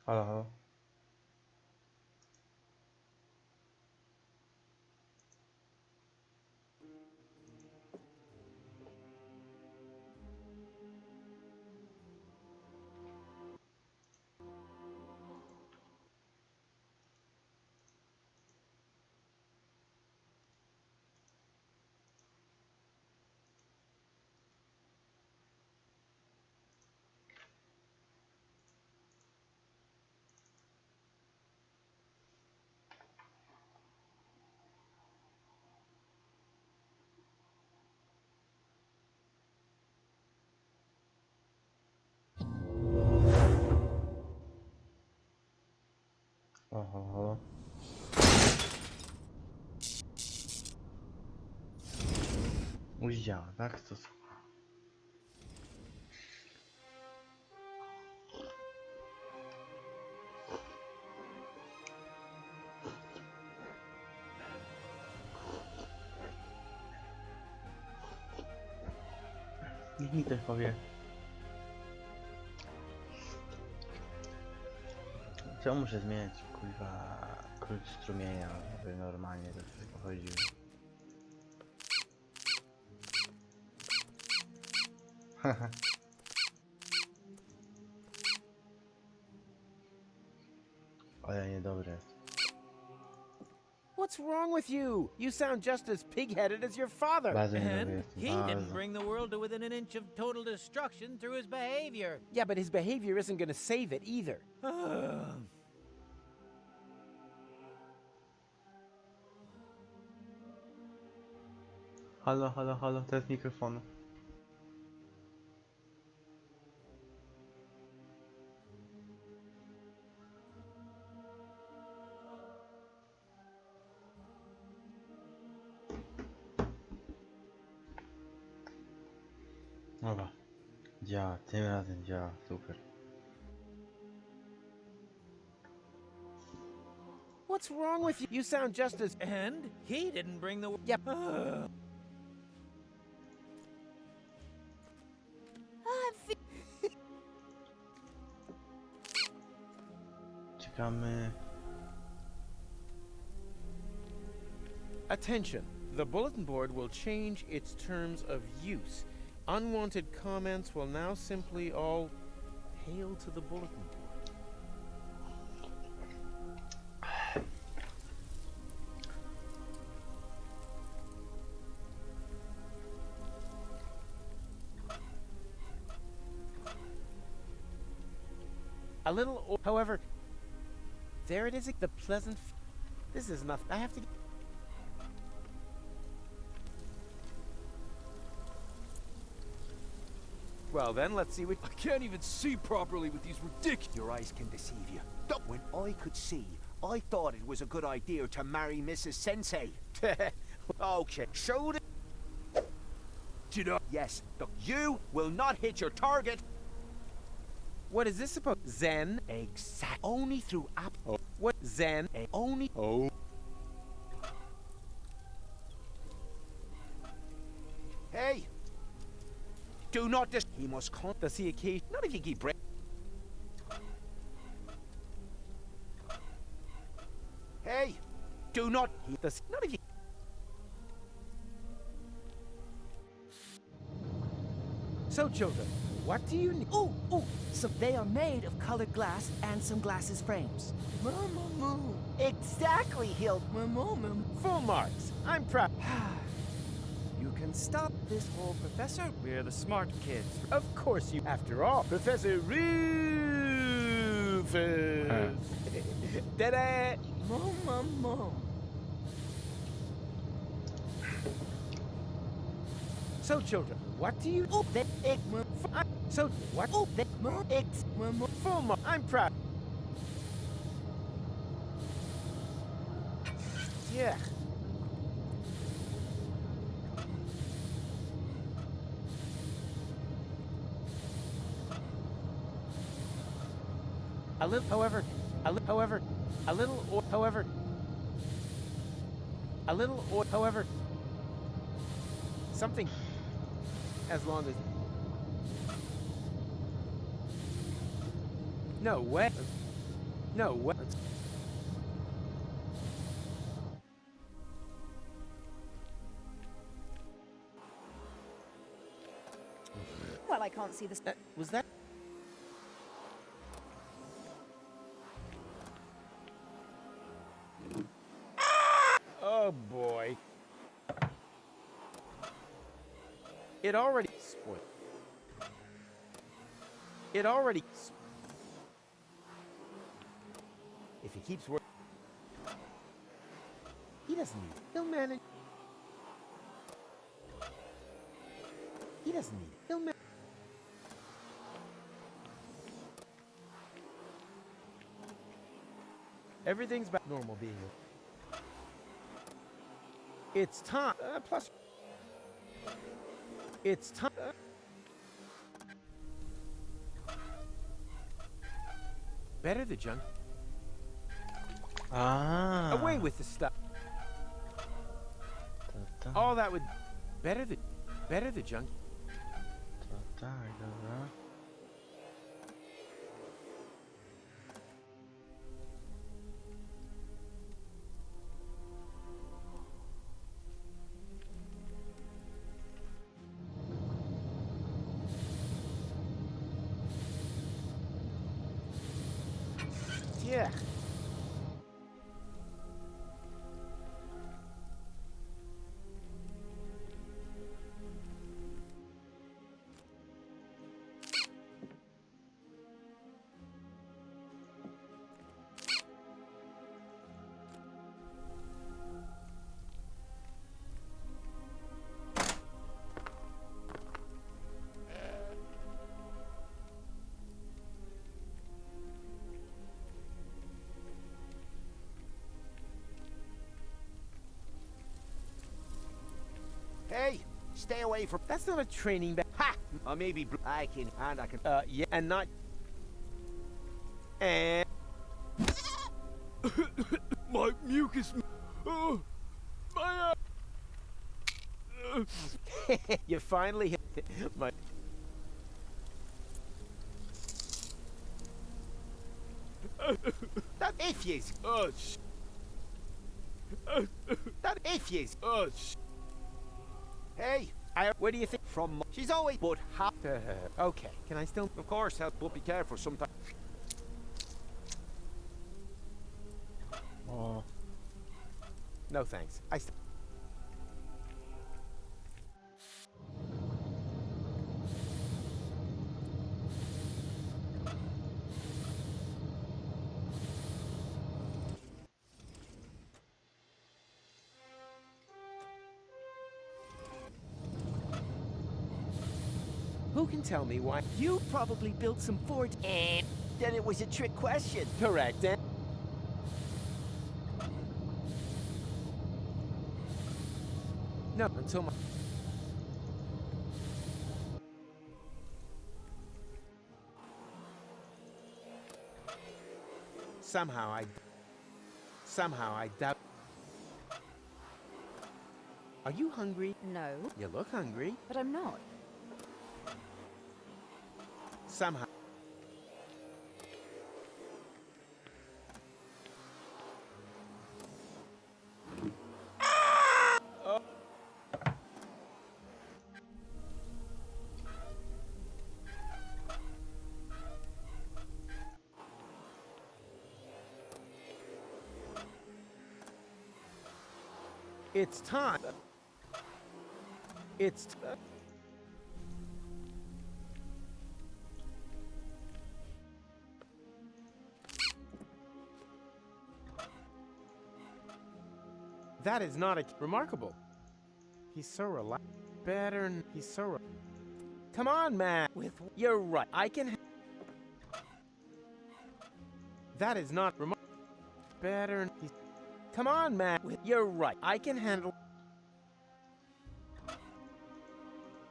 Halo, halo. Halo, halo, halo. Ujja, tak to są. Niech mi ktoś powie, czemu muszę zmieniać, kurwa, klucz strumienia, żeby normalnie to wszystko chodziło. Haha. Ale niedobre jest. What's wrong with you? You sound just as pig-headed as your father. Bardzo niedobre And jest. he didn't Bardzo. bring the world to within an inch of total destruction through his behavior. Yeah, but his behavior isn't gonna save it either. Halo, halo, halo, test mikrofonu. Dobra. Działa, tym razem działa, super. What's wrong with you? You sound just as... And he didn't bring the... Yep. Czekamy. Attention. The bulletin board will change its terms of use. Unwanted comments will now simply all hail to the bulletin board. A little, however, there it is, the pleasant. This is nothing. I have to. Well, then, let's see what. I can't even see properly with these ridiculous... Your eyes can deceive you. When I could see, I thought it was a good idea to marry Mrs. Sensei. Okay, show the... You know... Yes, look, you will not hit your target. What is this supposed? Zen? Exact. Only through app... Oh. What? Zen? Only... Oh. Hey! Do not dis... He must come... Does he occasion? Not if you keep break... Hey! Do not... He Does not if you... so, children, what do you need? Ooh, ooh, so they are made of colored glass and some glasses frames. Exactly, Hill. Full marks. I'm proud. You can stop this whole professor. We're the smart kids. Of course you. After all, Professor Rufus. Ta-da! So, children, what do you? Ooh, they, So, what? ooh, they, Full mark. I'm proud. Yeah. A little, however, a little, or, however, a little, or, however, something, as long as, no way. No way. Well, I can't see the... Was that? Oh boy. It already spoiled. It already. If he keeps working, he doesn't need it. He'll manage. He doesn't need it. He'll manage. Everything's back to normal being. It's time. Plus, it's time. Better the junk. Ah. Away with the stuff. Ta-ta, All that would better the junk. ta-ta, dobra. Yeah. Hey, stay away from... That's not a training bag. Ha! Or maybe I can... And I can... Yeah, and not. And. My mucus... Oh, my... You finally hit my. That if yous... Oh, That if yous... Oh, Hey, What do you think? from... She's always... But how... Okay, can I still? Of course, help, but be careful sometimes. O, No thanks. Who can tell me why? You probably built some fort. Then it was a trick question. Correct. Eh? No, until my. Somehow I doubt. Are you hungry? No, You look hungry. but I'm not. Somehow. It's time. It's. That is not a remarkable. He's so relaxed. Better. He's so. Come on, man. You're right. I can. That is not remarkable. Better. He's. Come on, man. You're right. I can handle.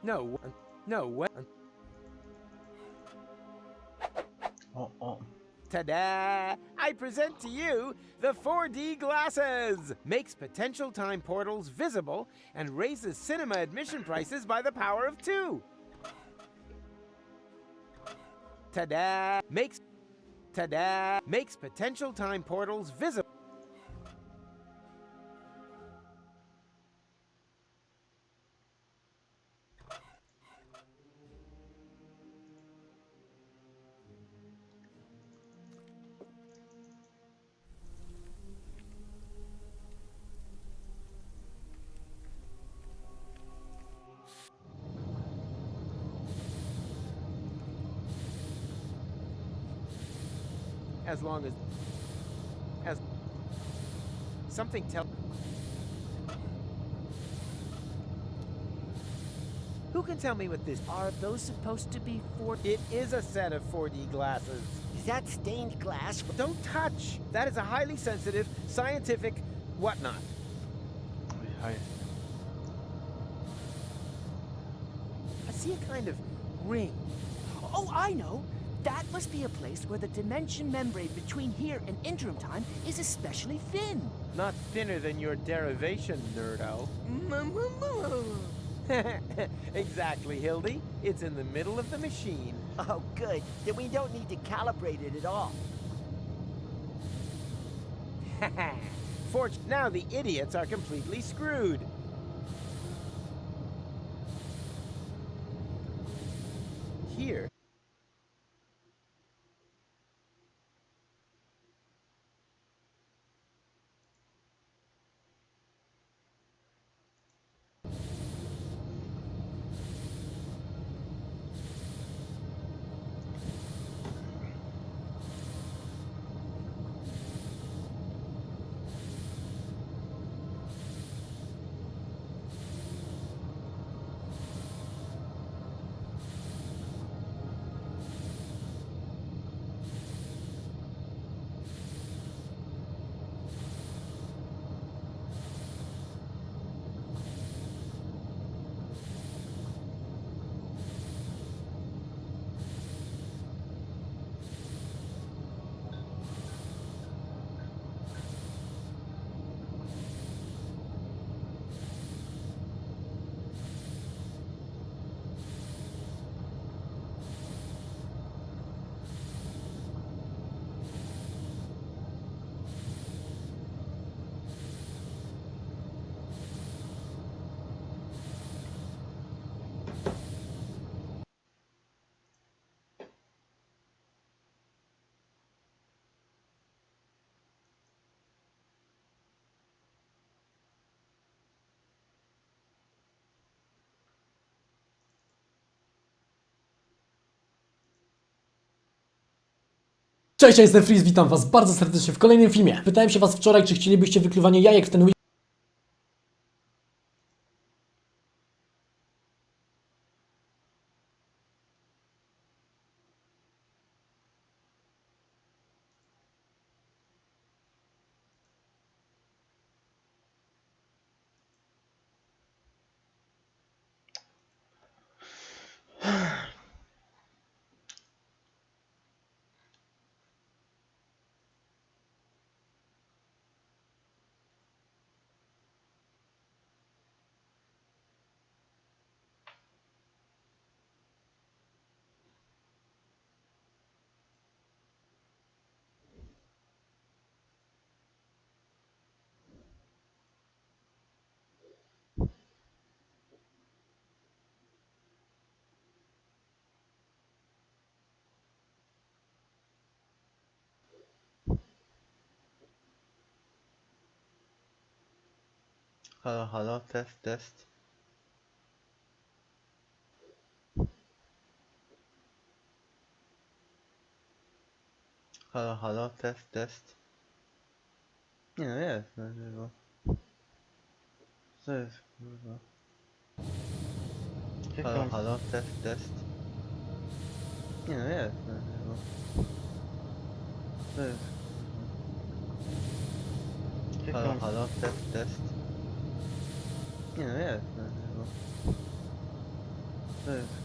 No. No way. o. Ta-da! I present to you the 4D glasses! Makes potential time portals visible and raises cinema admission prices by the power of 2. Ta-da! Makes Ta-da! Makes potential time portals visible. As long as something tell. Who can tell me what this? Are those supposed to be for... It is a set of 4D glasses. Is that stained glass? Don't touch. That is a highly sensitive, scientific whatnot. Hi. I see a kind of ring. Oh, I know! That must be a place where the dimension membrane between here and interim time is especially thin. Not thinner than your derivation, nerdo. Exactly, Hildy. It's in the middle of the machine. Oh, good. Then we don't need to calibrate it at all. Now the idiots are completely screwed. Here. Cześć, ja jestem Freeze, witam was bardzo serdecznie w kolejnym filmie. Pytałem się was wczoraj, czy chcielibyście wykluwanie jajek w ten weekend. Halo, halo, test, test. Halo, halo, test, test. Nie no, jest na żywo. Co jest, kurwa? Halo, halo, test, test. Nie no, jest na żywo. Co jest, kurwa? Halo, halo, test, test. Nie no, jest na żywo. Co jest, kurwa?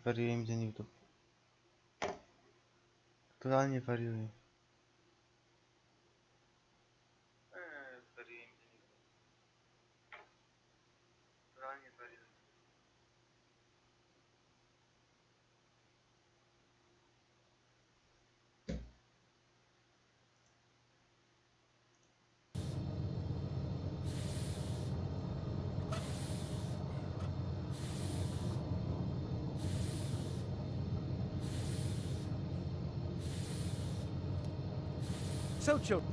Wariuje mi ten YouTube. Totalnie wariuje. Wariuje mi ten YouTube. So, children,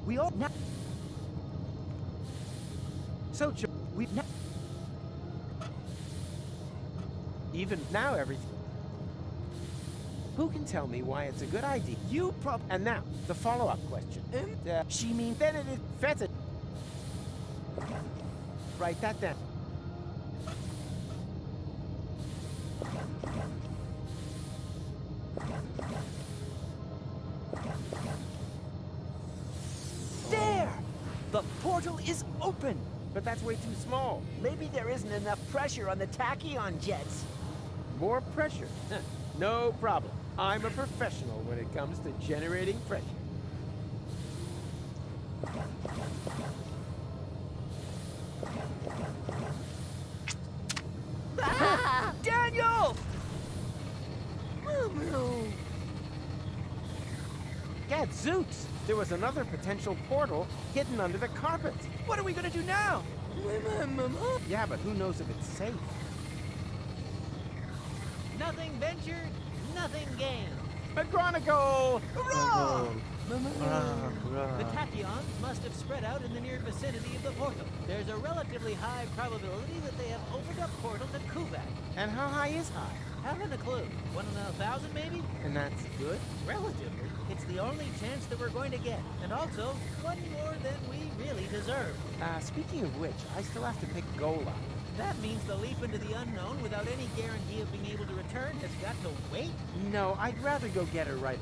We all now. so, even now, everything. Who can tell me why it's a good idea? You And now, the follow-up question. She mean Then it is fetid. Write that down. there. The portal is open. But that's way too small. Maybe there isn't enough pressure on the tachyon jets. More pressure. No problem. I'm a professional when it comes to generating pressure. Ah! Daniel! Gadzooks! There was another potential portal hidden under the carpet. What are we gonna do now? Yeah, but who knows if it's safe? Nothing ventured, nothing gained. McGonagall! Hurrah! The tachyons must have spread out in the near vicinity of the portal. There's a relatively high probability that they have opened up portal to Kuvak. And how high is high? Haven't a clue. 1 in 1,000 maybe? And that's good? Relatively. It's the only chance that we're going to get. And also, one more than we really deserve. Speaking of which, I still have to pick Gola. That means the leap into the unknown without any guarantee of being able to return has got to wait. No, I'd rather go get her right.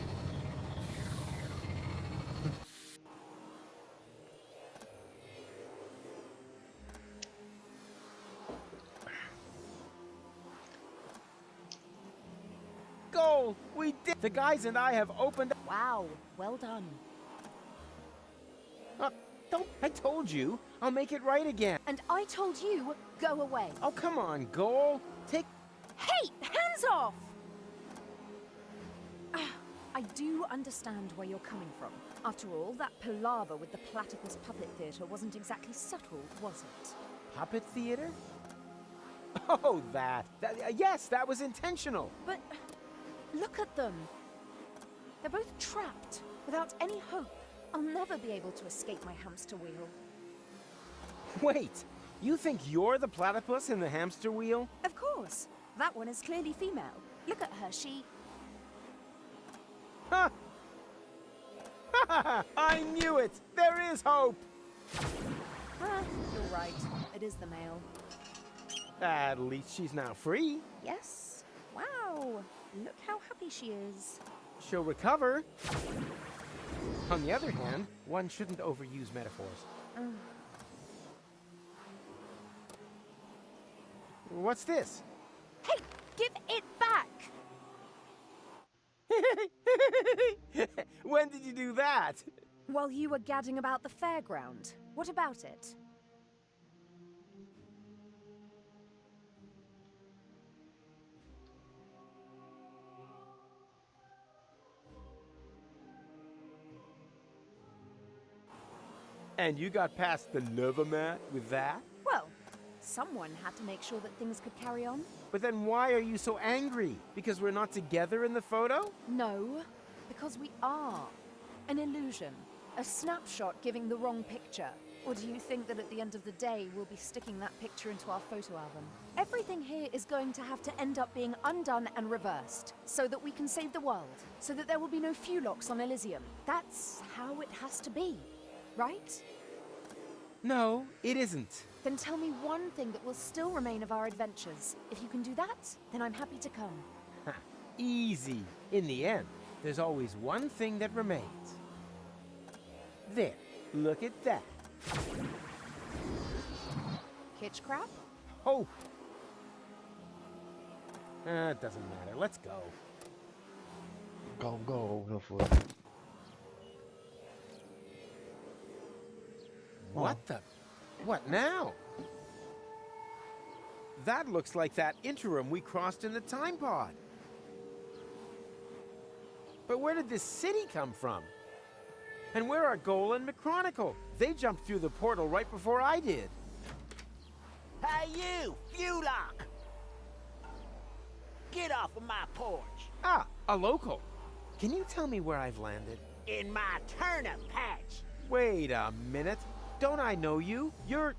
Goal! We did! The guys and I have opened. Wow, well done. Don't. I told you. I'll make it right again. And I told you, go away. Oh, come on, Goal. Take. Hey, hands off! I do understand where you're coming from. After all, that palaver with the platypus puppet theatre wasn't exactly subtle, was it? Puppet theater? Oh, that. Yes, that was intentional. But look at them. They're both trapped, without any hope. I'll never be able to escape my hamster wheel. Wait, you think you're the platypus in the hamster wheel? Of course. That one is clearly female. Look at her, she... Ha! I knew it! There is hope! You're right. It is the male. At least she's now free. Yes. Wow. Look how happy she is. She'll recover. On the other hand, one shouldn't overuse metaphors. What's this? Hey, give it back! When did you do that? While you were gadding about the fairground. What about it? And you got past the lover mat with that? Well, someone had to make sure that things could carry on. But then why are you so angry? Because we're not together in the photo? No, because we are. An illusion. A snapshot giving the wrong picture. Or do you think that at the end of the day, we'll be sticking that picture into our photo album? Everything here is going to have to end up being undone and reversed, so that we can save the world, so that there will be no Fulocks on Elysium. That's how it has to be, right? No, it isn't. Then tell me one thing that will still remain of our adventures. If you can do that, then I'm happy to come. Ha, easy. In the end, there's always one thing that remains. There, look at that. Kitsch crap? Hope. It doesn't matter. Let's go. Go for it. What the? What now? That looks like that interim we crossed in the time pod. But where did this city come from? And where are Goal and McChronicle? They jumped through the portal right before I did. Hey you, Fulock! Get off of my porch! Ah, a local. Can you tell me where I've landed? In my turnip patch. Wait a minute. Don't I know you? You're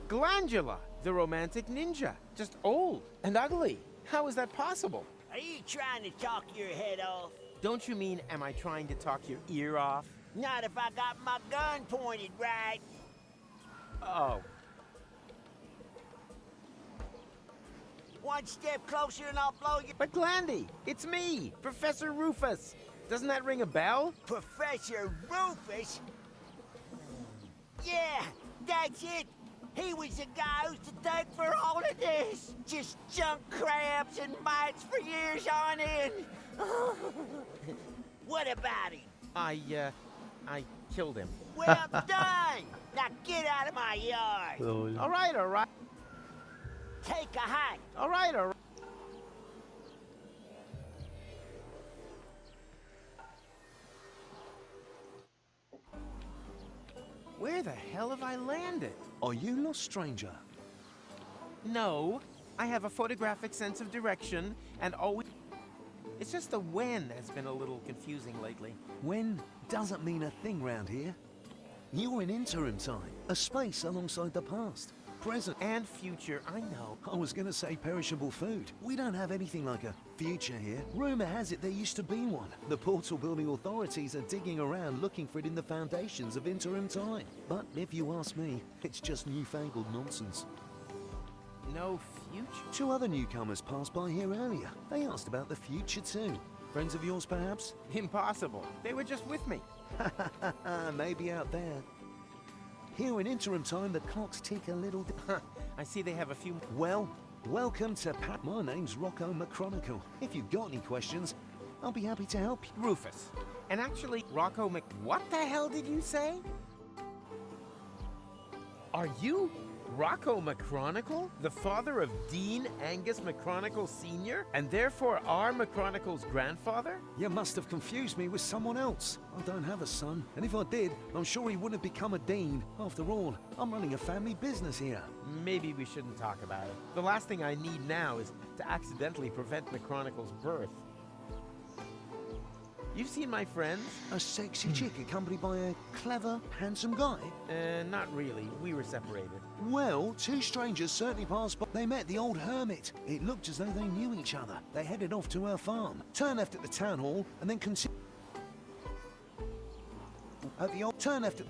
Glandula, the romantic ninja. Just old and ugly. How is that possible? Are you trying to talk your head off? Don't you mean, am I trying to talk your ear off? Not if I got my gun pointed right. Oh. One step closer and I'll blow you. But Glandy, it's me, Professor Rufus. Doesn't that ring a bell? Professor Rufus? Yeah, that's it. He was the guy who's to thank for all of this. Just junk crabs and mites for years on end. What about him? I killed him. Well done! Now get out of my yard. Lol. All right. Take a hike. All right. Where the hell have I landed? Are you lost, stranger? No, I have a photographic sense of direction and always... It's just the when has been a little confusing lately. When doesn't mean a thing round here. You're in interim time, a space alongside the past, present. And future, I know. I was gonna say perishable food. We don't have anything like a future here. Rumor has it there used to be one. The portal building authorities are digging around looking for it in the foundations of interim time. But if you ask me, it's just newfangled nonsense. No future? 2 other newcomers passed by here earlier. They asked about the future too. Friends of yours, perhaps? Impossible. They were just with me. Maybe out there. Here in interim time, the clocks tick a little... I see they have a few... Well, welcome to Pat. My name's Rocco McChronicle. If you've got any questions, I'll be happy to help you. Rufus. And actually, Rocco Mc... What the hell did you say? Are you Rocco McChronicle, the father of Dean Angus McChronicle Sr., and therefore our McChronicle's grandfather? You must have confused me with someone else. I don't have a son, and if I did, I'm sure he wouldn't have become a dean. After all, I'm running a family business here. Maybe we shouldn't talk about it. The last thing I need now is to accidentally prevent McChronicle's birth. You've seen my friends? A sexy chick accompanied by a clever, handsome guy? Not really. We were separated. Well, 2 strangers certainly passed by. They met the old hermit. It looked as though they knew each other. They headed off to her farm, turned left at the town hall, and then continued at the old turn left at...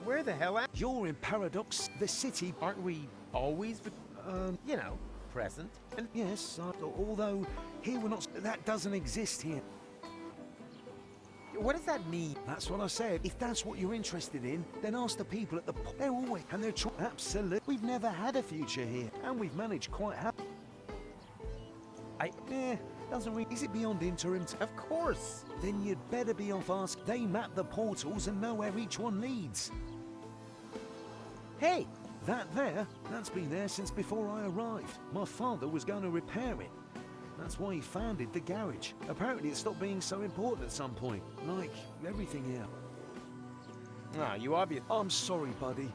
Where the hell am... You're in Paradox, the city. Aren't we always, you know, present? And yes, although here we're not... That doesn't exist here. What does that mean? That's what I said. If that's what you're interested in, then ask the people at the... They're always... And they're absolutely... We've never had a future here, and we've managed quite happily. Doesn't really... Is it beyond interim? Of course. Then you'd better be off ask. They map the portals and know where each one leads. Hey! That there, that's been there since before I arrived. My father was going to repair it. That's why he founded the garage. Apparently it stopped being so important at some point. Like everything here. Ah, you obviously... I'm sorry, buddy.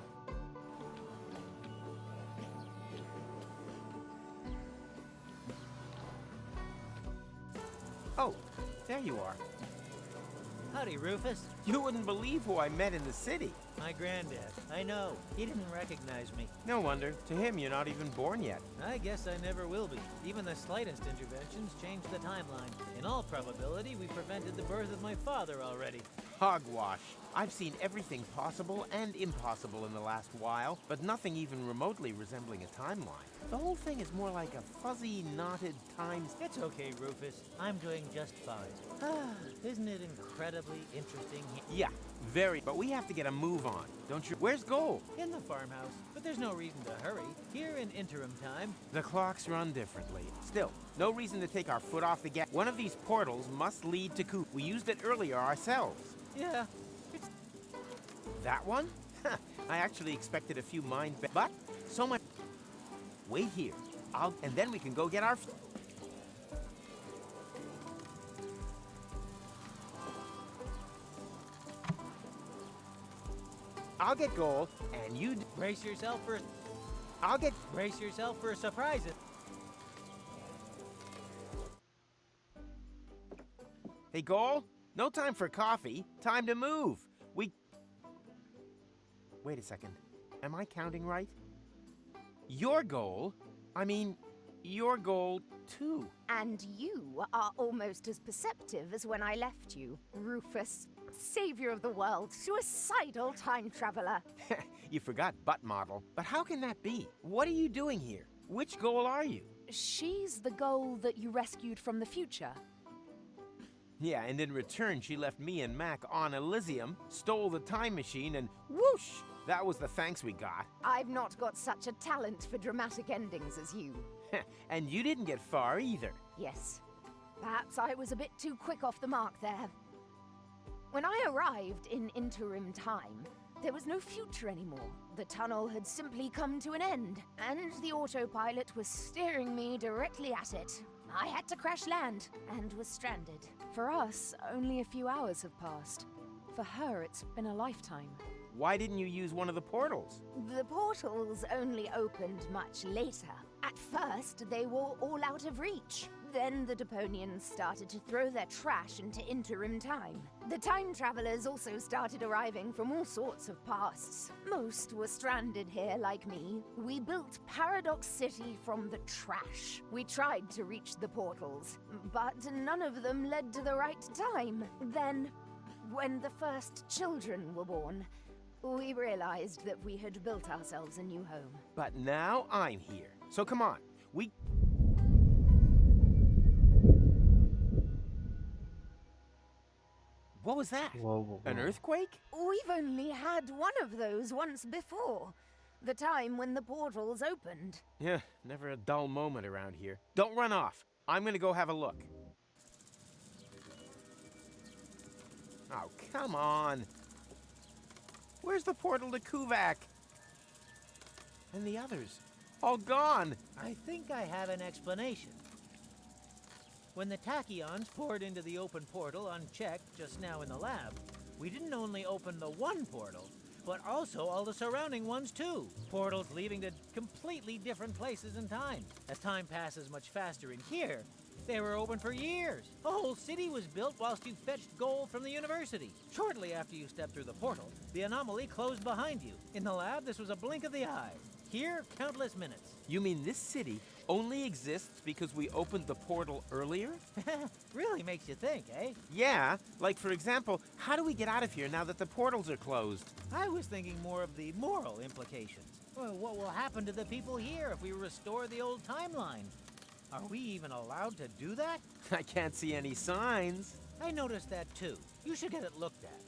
Oh, there you are. Howdy, Rufus. You wouldn't believe who I met in the city. My granddad. I know. He didn't recognize me. No wonder. To him, you're not even born yet. I guess I never will be. Even the slightest interventions change the timeline. In all probability, we prevented the birth of my father already. Hogwash. I've seen everything possible and impossible in the last while, but nothing even remotely resembling a timeline. The whole thing is more like a fuzzy, knotted time... It's okay, Rufus. I'm doing just fine. Isn't it incredibly interesting? Yeah, very. But we have to get a move on, don't you? Where's Gold? In the farmhouse, but there's no reason to hurry. Here in interim time... The clocks run differently. Still, no reason to take our foot off the gas. One of these portals must lead to Coop. We used it earlier ourselves. Yeah. That one? I actually expected a few mind... But, so much... Wait here. And then we can go get our... I'll get Gold, and you... Brace yourself for... I'll get... Brace yourself for a surprise. Hey, Goal, no time for coffee. Time to move. Wait a second. Am I counting right? Your goal? I mean, your goal too. And you are almost as perceptive as when I left you, Rufus, savior of the world, suicidal time traveler. You forgot butt model. But how can that be? What are you doing here? Which goal are you? She's the goal that you rescued from the future. Yeah, and in return, she left me and Mac on Elysium, stole the time machine, and whoosh! That was the thanks we got. I've not got such a talent for dramatic endings as you. And you didn't get far either. Yes. Perhaps I was a bit too quick off the mark there. When I arrived in interim time, there was no future anymore. The tunnel had simply come to an end, and the autopilot was steering me directly at it. I had to crash land, and was stranded. For us, only a few hours have passed. For her, it's been a lifetime. Why didn't you use one of the portals? The portals only opened much later. At first, they were all out of reach. Then the Deponians started to throw their trash into interim time. The time travelers also started arriving from all sorts of pasts. Most were stranded here like me. We built Paradox City from the trash. We tried to reach the portals, but none of them led to the right time. Then, when the first children were born, we realized that we had built ourselves a new home. But now I'm here. So come on, What was that? Whoa. An earthquake? We've only had one of those once before. The time when the portals opened. Yeah, never a dull moment around here. Don't run off. I'm gonna go have a look. Oh, come on. Where's the portal to Kuvak? And the others? All gone. I think I have an explanation. When the tachyons poured into the open portal unchecked just now in the lab, we didn't only open the one portal, but also all the surrounding ones too. Portals leading to completely different places and time. As time passes much faster in here, they were open for years. A whole city was built whilst you fetched gold from the university. Shortly after you stepped through the portal, the anomaly closed behind you. In the lab, this was a blink of the eye. Here, countless minutes. You mean this city only exists because we opened the portal earlier? Really makes you think, eh? Yeah, like for example, how do we get out of here now that the portals are closed? I was thinking more of the moral implications. Well, what will happen to the people here if we restore the old timeline? Are we even allowed to do that? I can't see any signs. I noticed that too. You should get it looked at.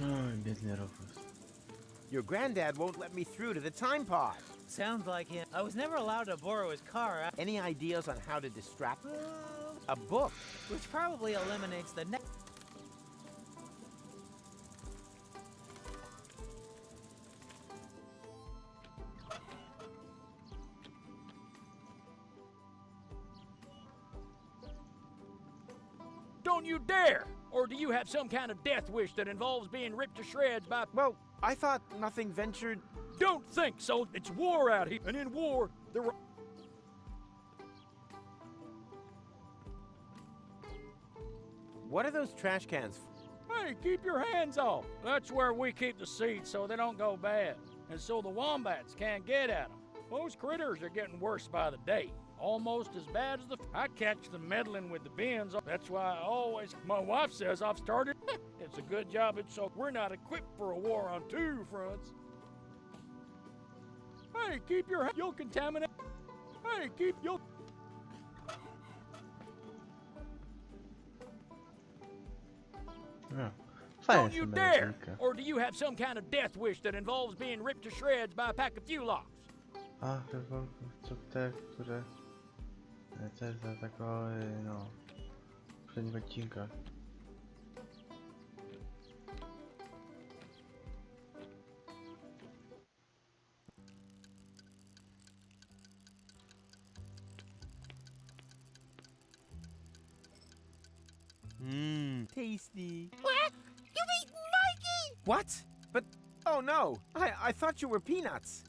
Oj, biedny Rufus. Your granddad won't let me through to the time pod. Sounds like him. I was never allowed to borrow his car, Any ideas on how to distract me? A book. which probably eliminates the next. Don't you dare! Or do you have some kind of death wish that involves being ripped to shreds by... Well, I thought nothing ventured. Don't think so! It's war out here, and in war, there were... What are those trash cans? Hey, keep your hands off! That's where we keep the seeds so they don't go bad, and so the wombats can't get at them. Those critters are getting worse by the day. Almost as bad as I catch them meddling with the bins. That's why my wife says I've started. It's a good job so we're not equipped for a war on two fronts. Hey, keep your you'll contaminate. Hey, you'll. No. Fajna Don't you sobie dare! melodyjka. Or do you have some kind of death wish that involves being ripped to shreds by a pack of Fulocks? A, chyba to te, które też zaatakowały, no, w poprzednich odcinkach. tasty. What? You've eaten Mikey? What? But, oh no, I thought you were peanuts.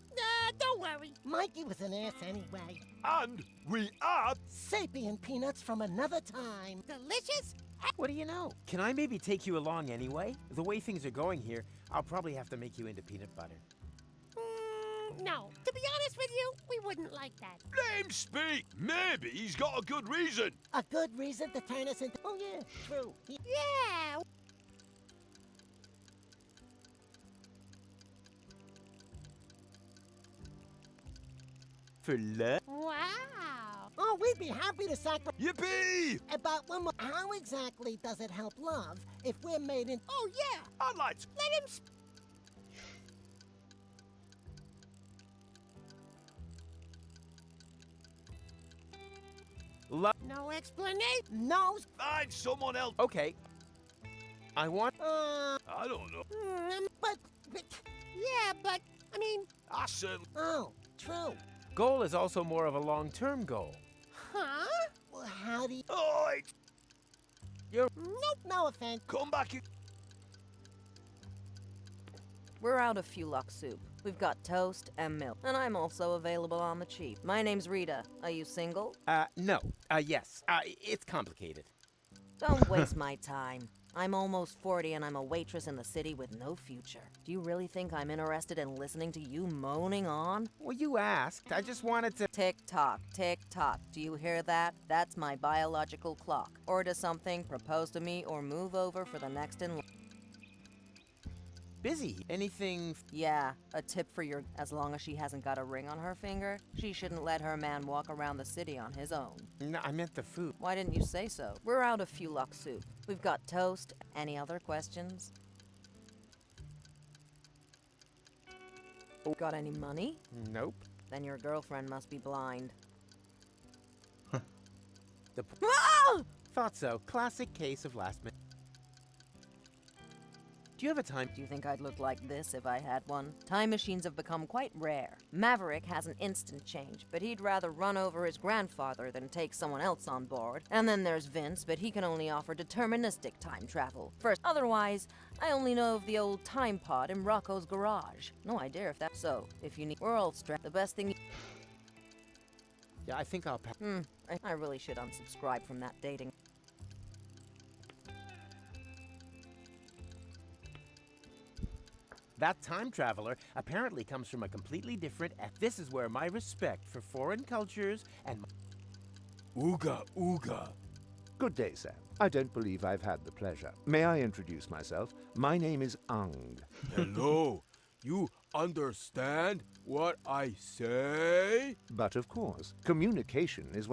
Don't worry. Mikey was an ass anyway. And we are... Sapient peanuts from another time. Delicious? What do you know? Can I maybe take you along anyway? The way things are going here, I'll probably have to make you into peanut butter. No. To be honest with you, we wouldn't like that. Let him speak. Maybe he's got a good reason. A good reason to turn us into... Oh, yeah, true. Yeah. For love? Wow. Oh, we'd be happy to sacrifice... Yippee! About one more... How exactly does it help love if we're made in... Oh, yeah. I'd like to... Let him... No explanation. No. Find someone else. Okay. I want... I don't know. But... Yeah, but... I mean... I certainly... Oh, true. Goal is also more of a long-term goal. Huh? Well, how do you... Oi! Nope, no offense. Come back. We're out of Fulok soup. We've got toast and milk. And I'm also available on the cheap. My name's Rita. Are you single? No. Yes. It's complicated. Don't waste my time. I'm almost 40 and I'm a waitress in the city with no future. Do you really think I'm interested in listening to you moaning on? Well, you asked. I just wanted to... Tick-tock, tick-tock. Do you hear that? That's my biological clock. Order something, propose to me, or move over for the next in line. Busy. Anything... Yeah, a tip for your... As long as she hasn't got a ring on her finger, she shouldn't let her man walk around the city on his own. No, I meant the food. Why didn't you say so? We're out of Fulok soup. We've got toast. Any other questions? Got any money? Nope. Then your girlfriend must be blind. Thought so. Classic case of last minute. Do you have a time? Do you think I'd look like this if I had one? Time machines have become quite rare. Maverick has an instant change, but he'd rather run over his grandfather than take someone else on board. And then there's Vince, but he can only offer deterministic time travel. First, otherwise, I only know of the old time pod in Rocco's garage. No idea if that's so. If you need, we're all strapped. The best thing. Yeah, I think I'll pass. I really should unsubscribe from that dating. That time traveler apparently comes from a completely different... This is where my respect for foreign cultures and... Ooga, ooga. Good day, sir. I don't believe I've had the pleasure. May I introduce myself? My name is Ang. Hello. You understand what I say? But of course, communication is one